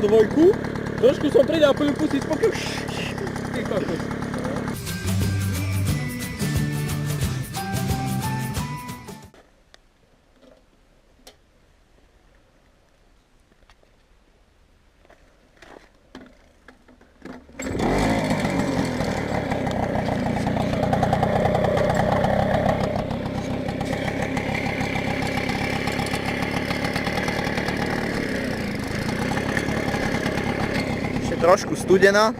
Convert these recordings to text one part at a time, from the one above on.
dvojku, trošku som pridal plnú pustiť spokoj. Ty kokos. Trošku studená.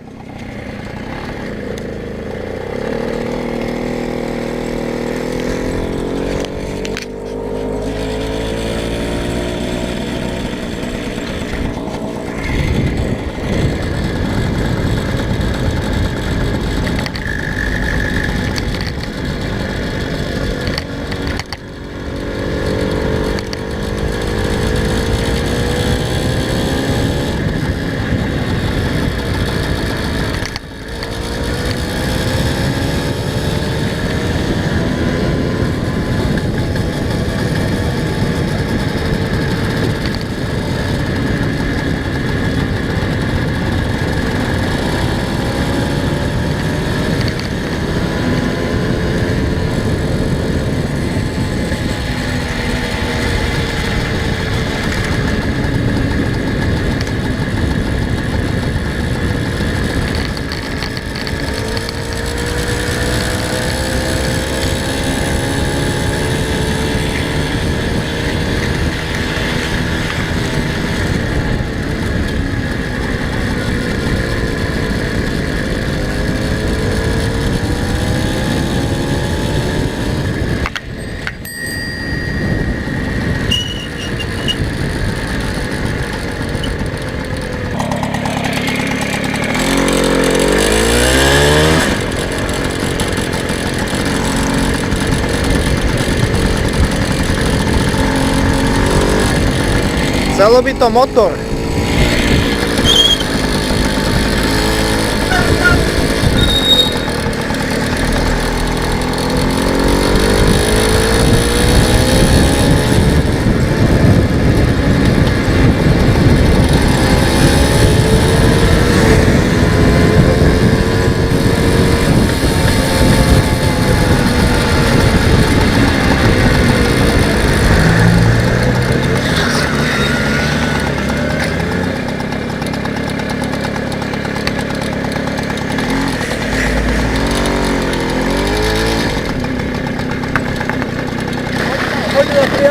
Chcelo by to motor.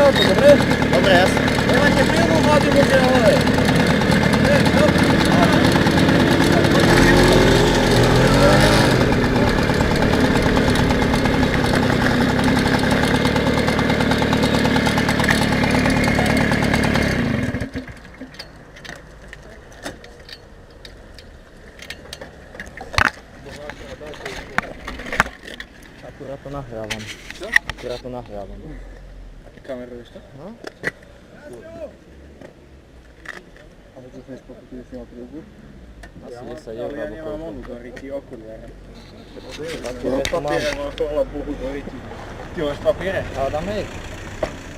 Dobre? Dobre, jasne. Nemáte príjemnú hľadu možná hore. Akurát to nahrávam. Čo? Akurát to nahrávam. Kameruješ to? No. A čo sme spokojili si na trúbu? Asi 10 Ale eur ja alebo nemám koľko. onu do ryti okuliare. Papiere to mám. Papiere mám, chvala Bohu, do ryti. Ty máš papiere? Hádame ich.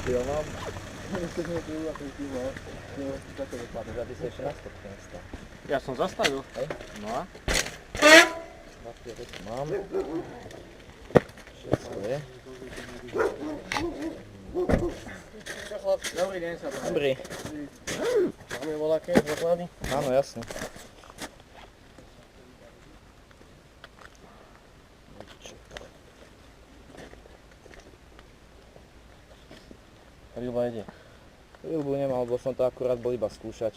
Ja mám. Ešte sme tu a ten tým mal. Také dopadne. Za 10 ešte na stopke nestal. Ja som zastavil. Hej. No a? Papiere tu mám. Všetko je. Čo chlapci? Dobrý deň sa to. Dobrý. Máme voľaké doklady? Áno, jasne. Ryba ide. Ľubu nemal, lebo som to akurát bol iba skúšať.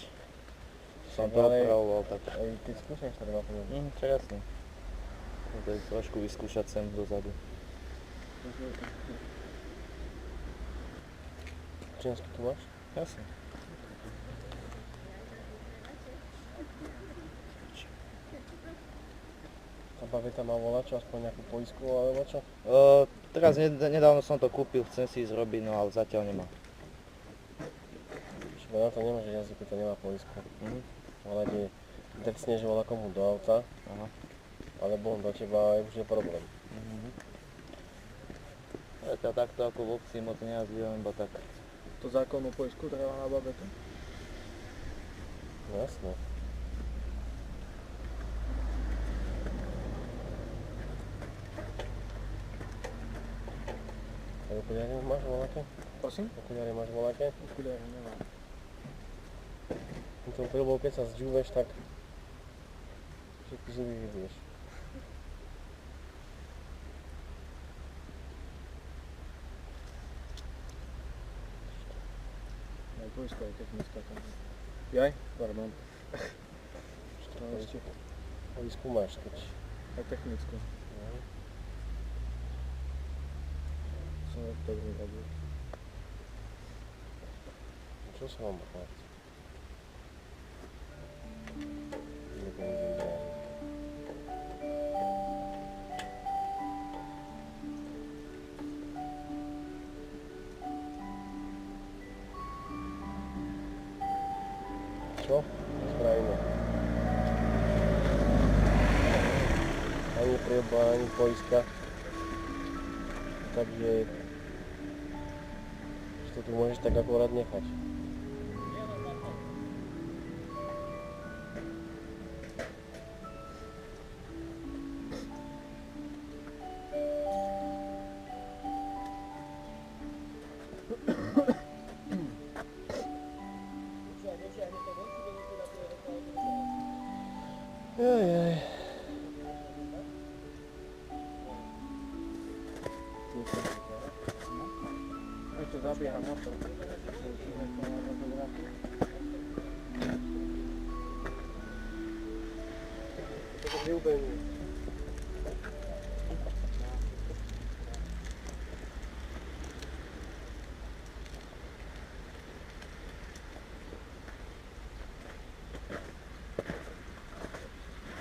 Som to Ale- opravoval tak. Aj ty skúšaš to ryba povedať. Čo jasne. To je trošku vyskúšať sem dozadu. Čiansky tu máš? Jasne. A baveta má volačo, aspoň nejakú poisku alebo čo? Teraz nedávno som to kúpil, chcem si ísť robiť, no ale zatiaľ nemá. Čiže na to nemôže jazdiť, keď to nemá poisku. Mhm. Ale keď drcneš volakomu do auta, Aha. alebo on do teba, je už je problém. Ja takto ako v obci moc nejazdím, iba tak. To zákonnú poisku treba na babetu? No jasné. Okuliare máš voľaké? Prosím? Okuliare máš voľaké? Okuliare nemám. V tom prilbou, keď sa zďúveš, tak všetky zuby vidieš. Aj poľská je technická tam. Jaj? Pardon. No ešte. A vyskúmaš, keď... Aj technickú. No. Som oktobri robil. Čo sa vám má? Nebudem dělat. Co? Spravíme. Ani prieba, ani poiska. Takže to tu môžeš tak akorát nechať. Jaj. Ešte zabieha motor. To vyubení.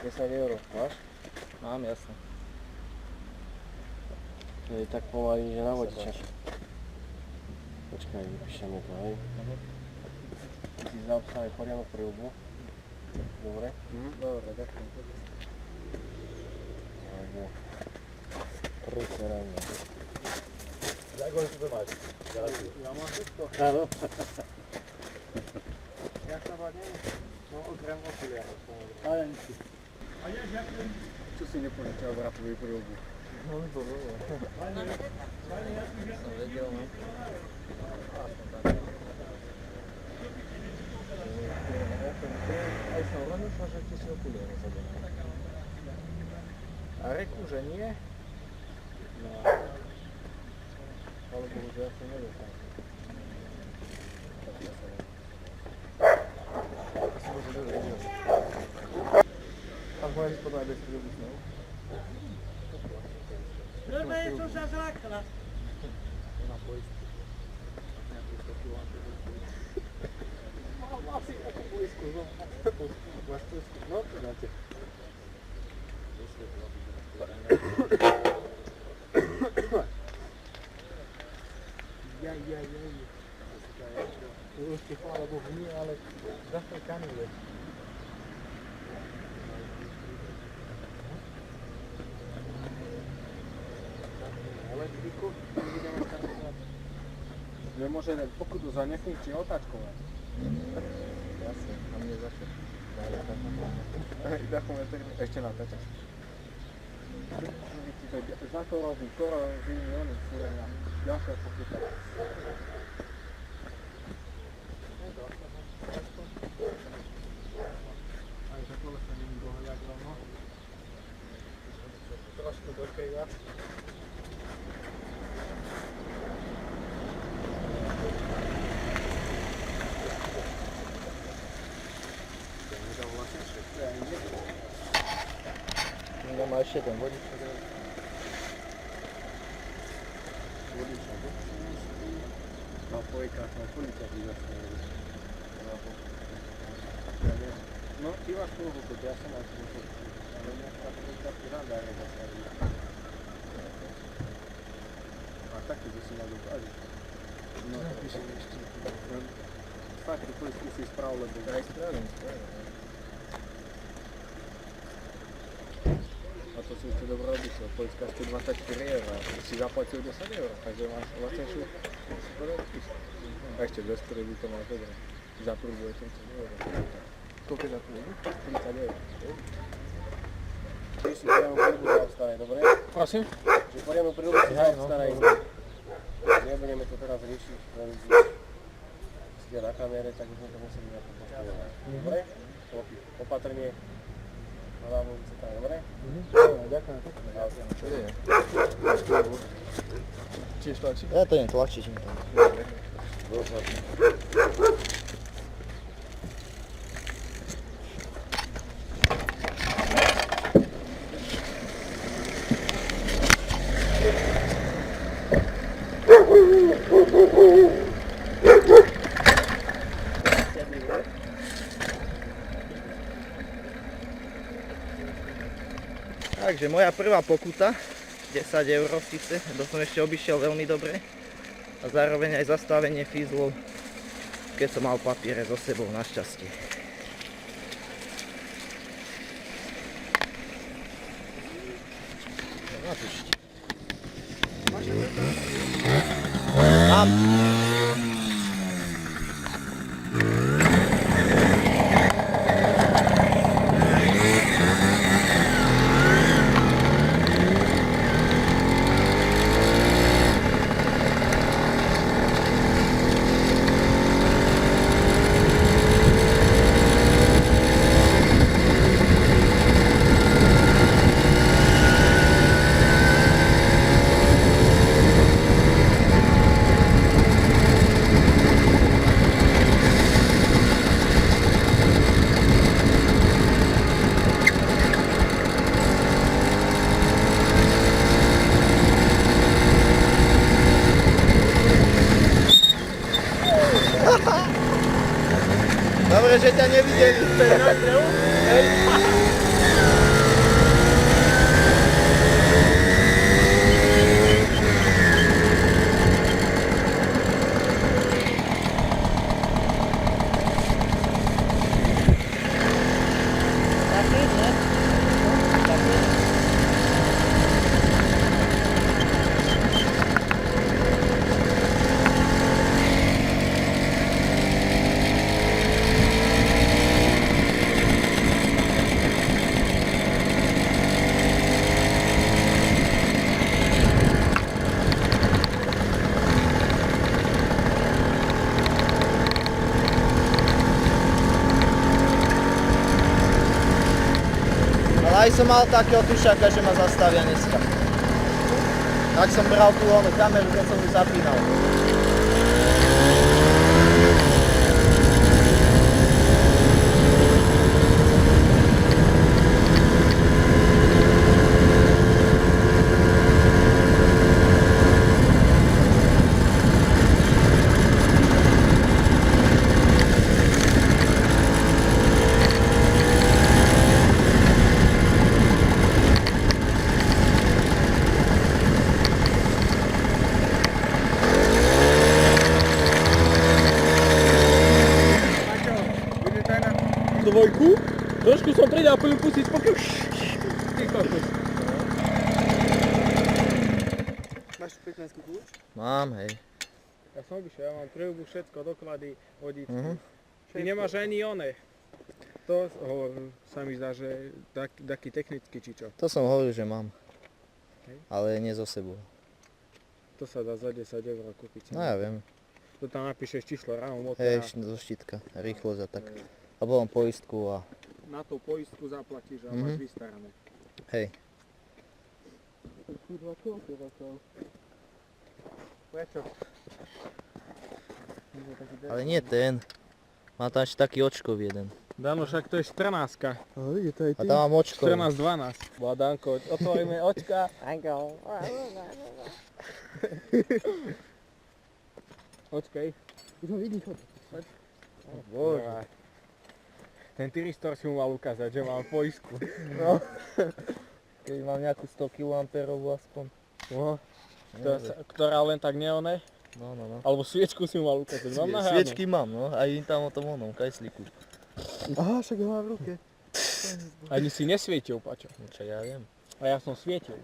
€10. Máš? Mám, jasne. To je tak pomaly, že na vodiča. Počkaj, vypíšeme to, hej. Si zaobstávaj poriadnu príľbu. Dobre? Dobre, ďakujem. Alebo... Prúseranie. Jak ho to máš? Ja mám všetko. Áno. Jak sa vadí? No okrem okuliarov. Ale nič. Čo si nepožičal vratovú príľbu? No, bolo. Som vedel, no. Aj som len myslel, že ti si okuliare zaberal. A reku, že nie? No. Ale bohužiaľ ja som nedostal. Tak ja sa vedel. To si môže dobre vidieť. Tam môžeš podať bez príľbu snou. Dobre, som sa zlákla. Na poistku. Nejakú 100 kg. Mám asi takú poistku, no. Máš poistku? No, to dáte. Jaj. To ešte, chvála Bohu, nie, ale zafrkaný je. Elektriku budeme startovať. Že môže pokud to zanechne, či otáčkovať. Jasne, a mne zase. Ešte natáčaš. Za to robí, oni fúrenia. Ďalšia pokuta. Aj za kolesa není bohľad rovno. Trošku dokejva. Má ešte ten vodič. Na pojkách, na policách zase. No, ty máš prvú chuť, ja som mal prvú chuť. Ale nejaká policia rada je zase. A taký by si mal dokážiť. No, píšem ešte. Fakt, tú policku si spravil, lebo... Aj spravím. A to si ešte dobro robíš, polická ešte 24 €, si zaplatil 10 €, takže máš 26 €. A ešte 200 € to máš dobre. Za prúbu je 30 €. Koľko za prúbu? 30 €. Ty si poriadnu príľbu zaobstaraj, dobre? Prosím? Že poriadnu príľbu si zaobstaraj. Nebudeme to teraz riešiť, len ste na kamere, tak už sme to museli na to postavovať. Dobre? Opatrne. Hlavou sa tam, dobre? Ďakujem pekne. Čo je? Tiež tlačí? Ja to neviem tlačiť. Takže moja prvá pokuta, 10 eur síce, to som ešte obišiel veľmi dobre. A zároveň aj zastavenie fízlov, keď som mal papiere so sebou, našťastie. Mám. Dobre, že ťa nevideli. Aj som mal takého tušaka, že ma zastavia dneska. Tak som bral tú kameru, keď som ju zapínal. Dvojku, trošku som pridal plnú pustiť spokoj. Ty kokos. Máš 15 kľúč? Mám, hej. Ja som vyšiel, ja mám trojbu, všetko, doklady, vodítky. Ty nemáš ani one. To sa mi zdá, že taký technický či čo. To som hovoril, že mám. Hej. Ale nie so sebou. To sa dá za 10 eur kúpiť. No ja viem. To tam napíšeš číslo ráno, motora. Hej, zo štítka, rýchlosť a tak. A potom poistku a... Na tú poistku zaplatíš a máš vystarané. Hej. Prečo? Ale nie ten. Má tam ešte taký očkov jeden. Dano, však to je 14. A tam mám očkov. 14-12. Danko, otvoríme očka. Očkej. Už ho vidíš, choď. Bože. Ten tyristor si mu mal ukázať, že mám poistku. No. Keď mám nejakú 100 kA aspoň. No. Ktorá len tak neone. No. Alebo sviečku si mu mal ukázať. Mám nahráno. Sviečky mám, no. Aj im tam o tom onom, kajslíku. Aha, však ho má v ruke. Ani si nesvietil, Paťo. Čo ja viem. A ja som svietil.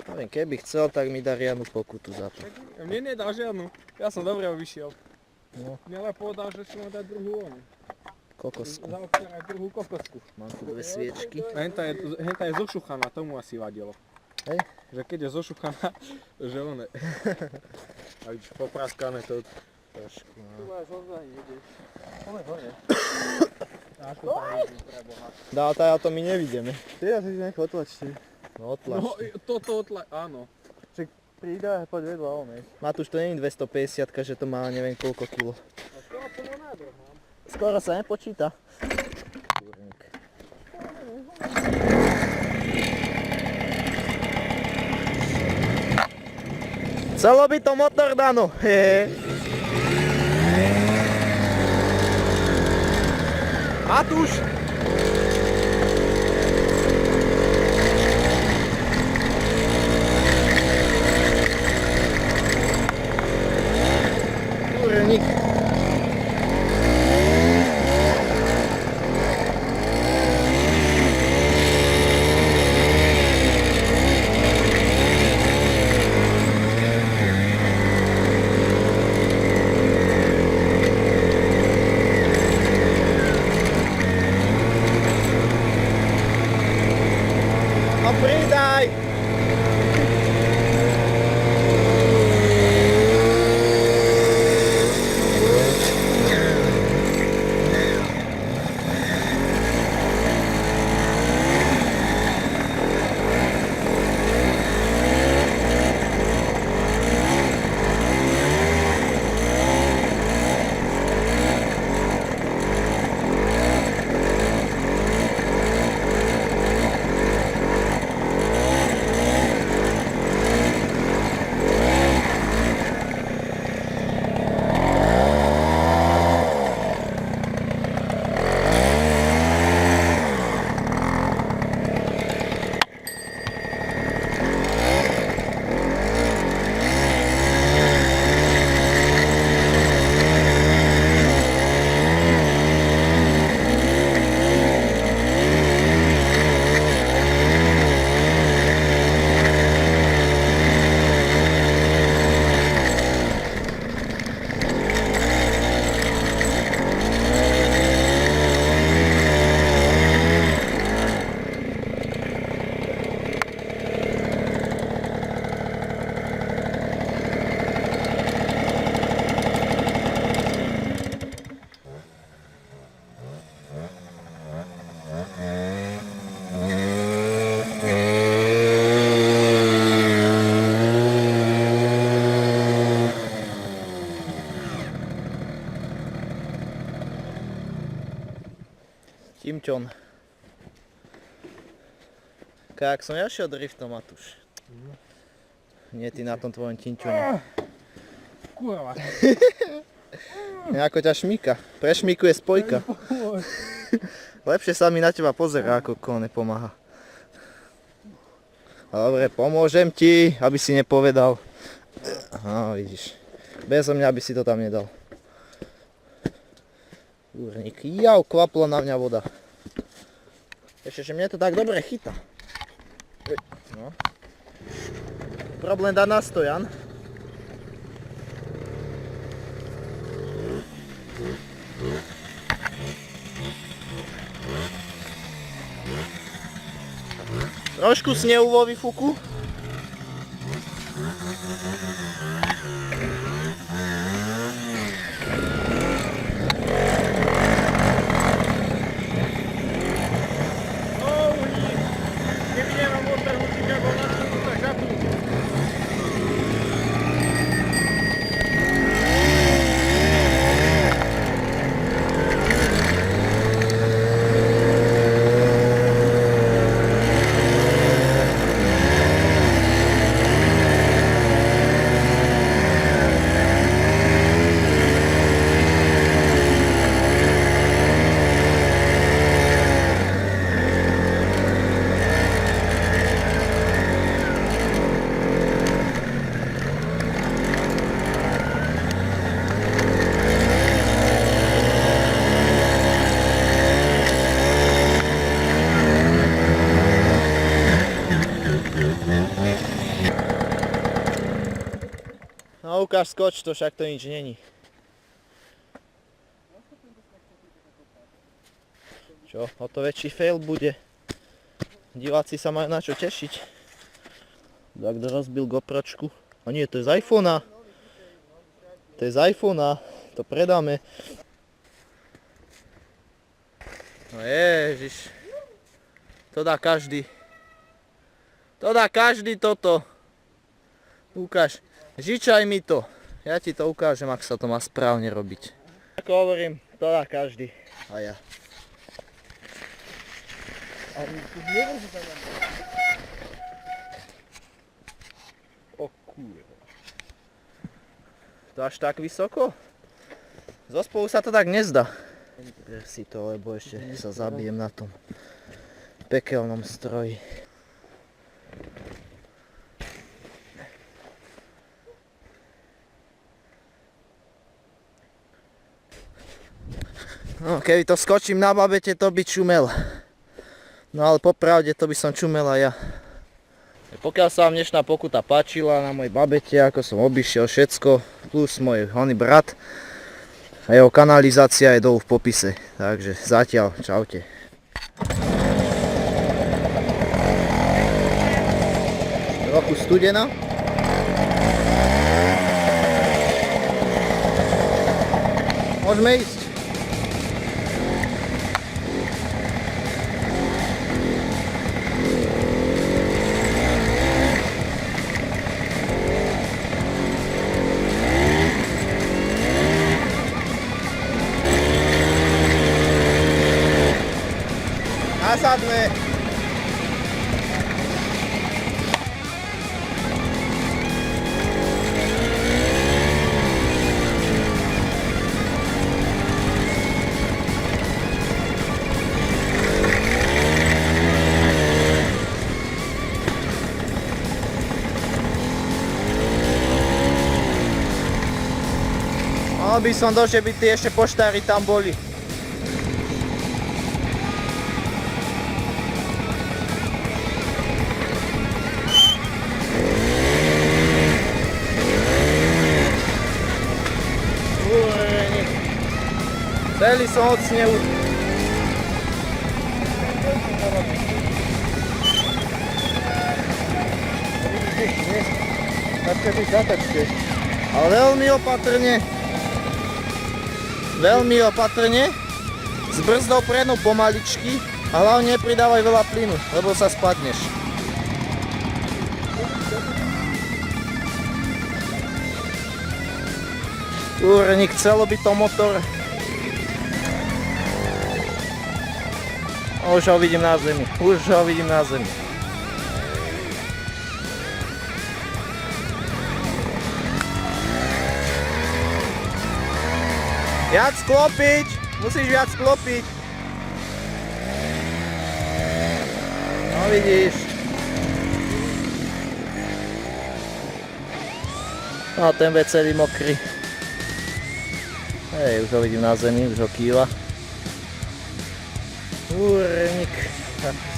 Neviem, keby chcel, tak mi dá riadnu pokutu za to. Mne nedal žiadnu. Ja som dobre vyšiel. No. Mne len povedal, že si ma dať druhú onu. Kokosku. Zaobstarať druhú kokosku. Mám tu dve sviečky. Henta je zošuchaná, tomu asi vadilo. Hej. že keď je zošuchaná, že one... A vidíš, popraskané to trošku. Tu No. máš odvahy, ideš. Poďme hore. Ako tam ideš, preboha. Dá, tá to my nevidíme. Teraz si nech otlačte. No otlač. No, toto áno. Pridaj, poď vedľa on, Matúš, to nie je 250, že to má neviem koľko kilo. A skoro plno nádor mám. Skoro sa nepočíta. Chcelo by to motor dano. Matúš! Kurník. No pridaj! Timčon. Kajak som ja šiel driftom, Matúš. Nie ty na tom tvojom Timčone. Kurva. Nejako ťa šmíka. Prešmíkuje spojka. Lepšie sa mi na teba pozerá, ako koho nepomáha. Dobre, pomôžem ti, aby si nepovedal. No, vidíš. Bezo mňa by si to tam nedal. Úrnik. Jau, kvapla na mňa voda. Ešte, že mne to tak dobre chytá. No. Problém dá na stojan. Trošku snehu vo výfuku. No ukáž, skoč to, však to nič není. Čo, o to väčší fail bude. Diváci sa majú na čo tešiť. Tak rozbil GoPročku. A nie, to je z iPhonea. To je z iPhonea. To predáme. No ježiš. To dá každý. To dá každý toto. Ukáž. Žičaj mi to. Ja ti to ukážem, ak sa to má správne robiť. Ako hovorím, to dá každý. A ja. O kurva. To až tak vysoko? Zospolu sa to tak nezdá. Ber si to, lebo ešte sa zabijem na tom pekelnom stroji. No, keby to skočím na babete, to by čumel. No ale popravde to by som čumel aj ja. Pokiaľ sa vám dnešná pokuta páčila na mojej babete, ako som obišiel všetko, plus môj honý brat, a jeho kanalizácia je dolu v popise. Takže zatiaľ, čaute. Trochu studená. Môžeme ísť. Nasadne. Mal by som že by tí ešte poštári tam boli. Celý som od snehu. Ale veľmi opatrne. Veľmi opatrne. S brzdou prednou pomaličky. A hlavne nepridávaj veľa plynu, lebo sa spadneš. Kúrnik, chcelo by to motor. Už ho vidím na zemi. Už ho vidím na zemi. Viac klopiť! Musíš viac klopiť. No vidíš. No ten je celý mokrý. Hej, už ho vidím na zemi, už ho kýva. Kúrnik.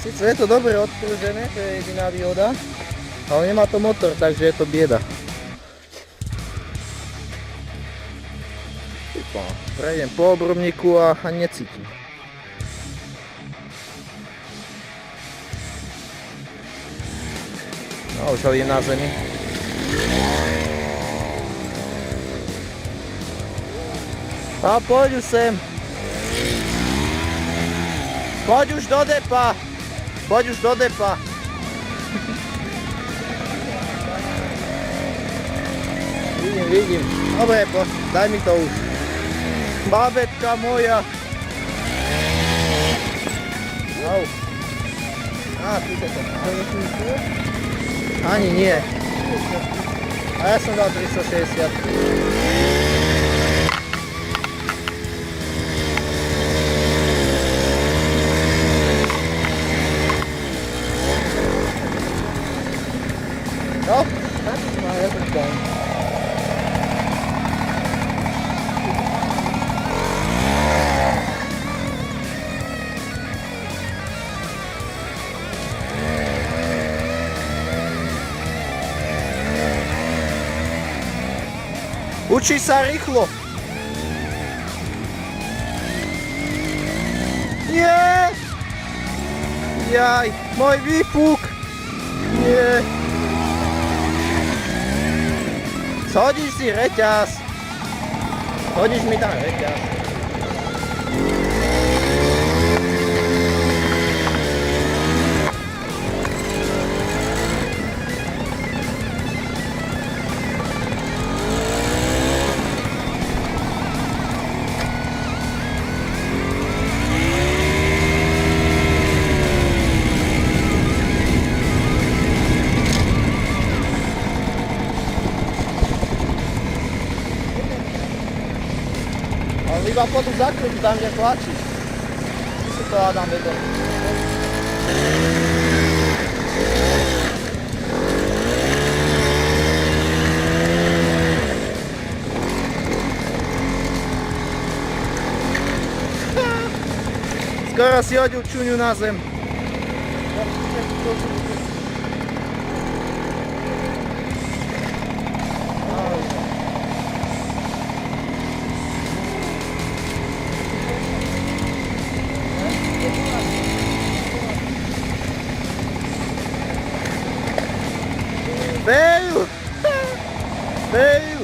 Sice je to dobre odpružené, to je jediná výhoda, ale nemá to motor, takže je to bieda. Prejdem po obrubníku a necítim. No už ho vidím na zemi. A poď už sem. Poď už do depa! Poď už do depa! Vidím. Dobre, poď, daj mi to už. Babetka moja! Au. Tu to. Ani nie. A ja som dal 360. No, tak má everything. Učí sa rýchlo. Nie! Jaj, môj výpuk! Nie! Hodíš si reťaz. Hodíš mi tam reťaz. Ale iba potom zakrúť tam, kde tlačíš. Ty si to hádam vedel. Skoro si hodil čuňu na zem. Veio! Veio!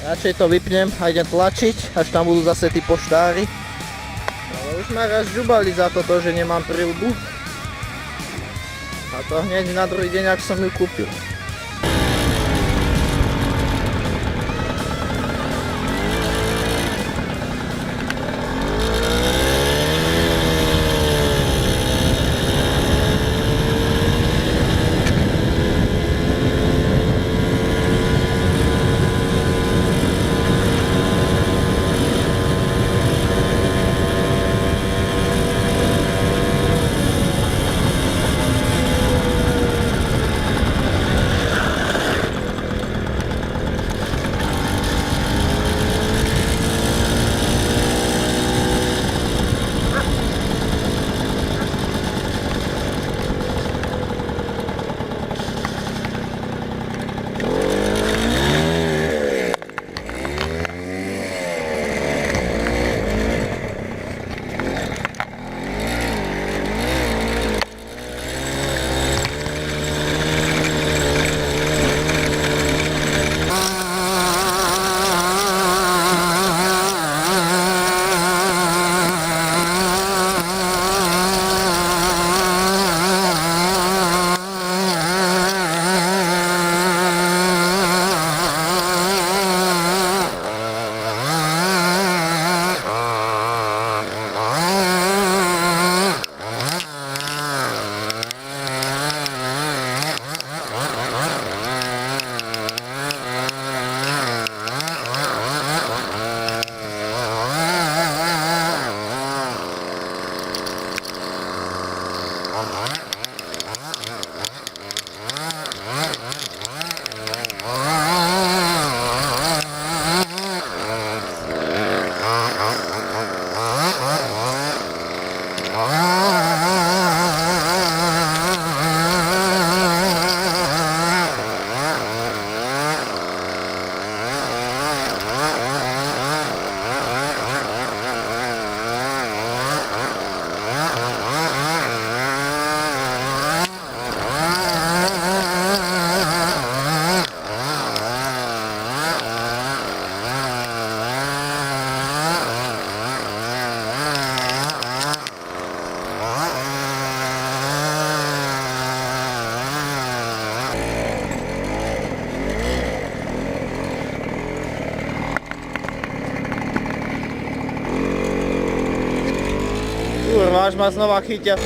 Radšej to vypnem a idem tlačiť, až tam budú zase tí poštári. Ale už ma raz žubali za toto, že nemám prilbu. A to hneď na druhý deň, ak som ju kúpil. Kurva, až ma znova chytia.